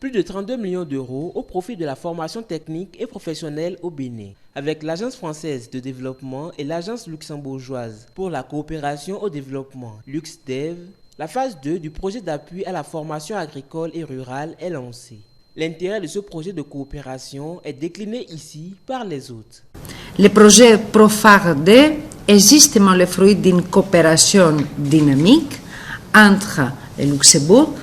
Plus de 32 millions d'euros au profit de la formation technique et professionnelle au Bénin, avec l'Agence française de développement et l'Agence luxembourgeoise pour la coopération au développement, LuxDev. La phase 2 du projet d'appui à la formation agricole et rurale est lancée. L'intérêt de ce projet de coopération est décliné ici par les hôtes. Le projet ProFAR-D est justement le fruit d'une coopération dynamique entre le Luxembourg,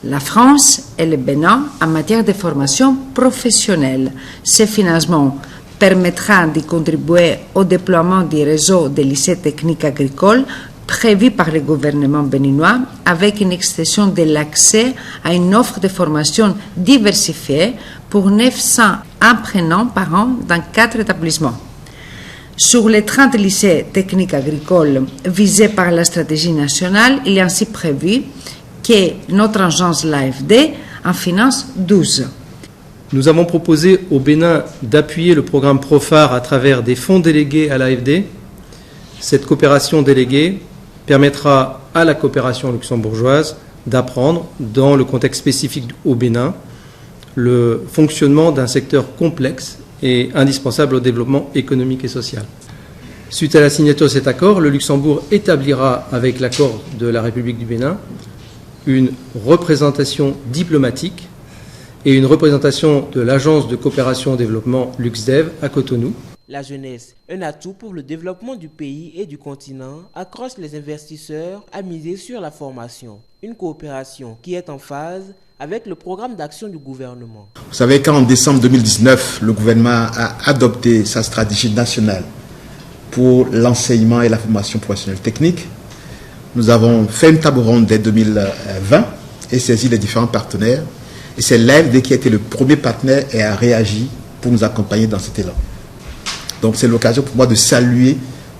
la France et le Bénin en matière de formation professionnelle. Ce financement permettra de contribuer au déploiement du réseau des lycées techniques agricoles prévu par le gouvernement béninois avec une extension de l'accès à une offre de formation diversifiée pour 900 apprenants par an dans 4 établissements. Sur les 30 lycées techniques agricoles visés par la stratégie nationale, il est ainsi prévu que notre agence l'AFD en finance 12. Nous avons proposé au Bénin d'appuyer le programme ProFAR à travers des fonds délégués à l'AFD. Cette coopération déléguée permettra à la coopération luxembourgeoise d'apprendre, dans le contexte spécifique au Bénin, le fonctionnement d'un secteur complexe et indispensable au développement économique et social. Suite à la signature de cet accord, le Luxembourg établira, avec l'accord de la République du Bénin, une représentation diplomatique et une représentation de l'Agence de coopération au développement LuxDev à Cotonou. La jeunesse, un atout pour le développement du pays et du continent, accroche les investisseurs à miser sur la formation. Une coopération qui est en phase avec le programme d'action du gouvernement. Vous savez qu'en décembre 2019, le gouvernement a adopté sa stratégie nationale pour l'enseignement et la formation professionnelle technique. Nous avons fait une table ronde dès 2020 et saisi les différents partenaires. Et c'est l'AFD qui a été le premier partenaire et a réagi pour nous accompagner dans cet élan. Donc c'est l'occasion pour moi de saluer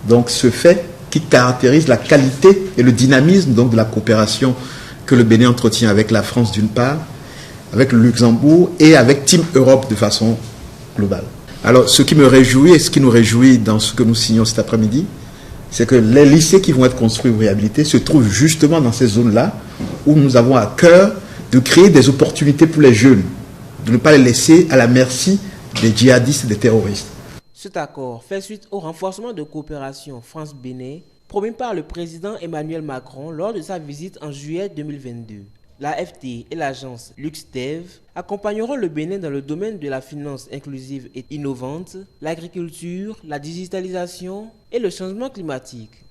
donc, ce fait qui caractérise la qualité et le dynamisme donc, de la coopération que le Bénin entretient avec la France d'une part, avec le Luxembourg et avec Team Europe de façon globale. Alors ce qui me réjouit et ce qui nous réjouit dans ce que nous signons cet après-midi, c'est que les lycées qui vont être construits ou réhabilités se trouvent justement dans ces zones-là où nous avons à cœur de créer des opportunités pour les jeunes, de ne pas les laisser à la merci des djihadistes et des terroristes. Cet accord fait suite au renforcement de coopération France-Bénin promis par le président Emmanuel Macron lors de sa visite en juillet 2022. L'AFD et l'agence LuxDev accompagneront le Bénin dans le domaine de la finance inclusive et innovante, l'agriculture, la digitalisation et le changement climatique.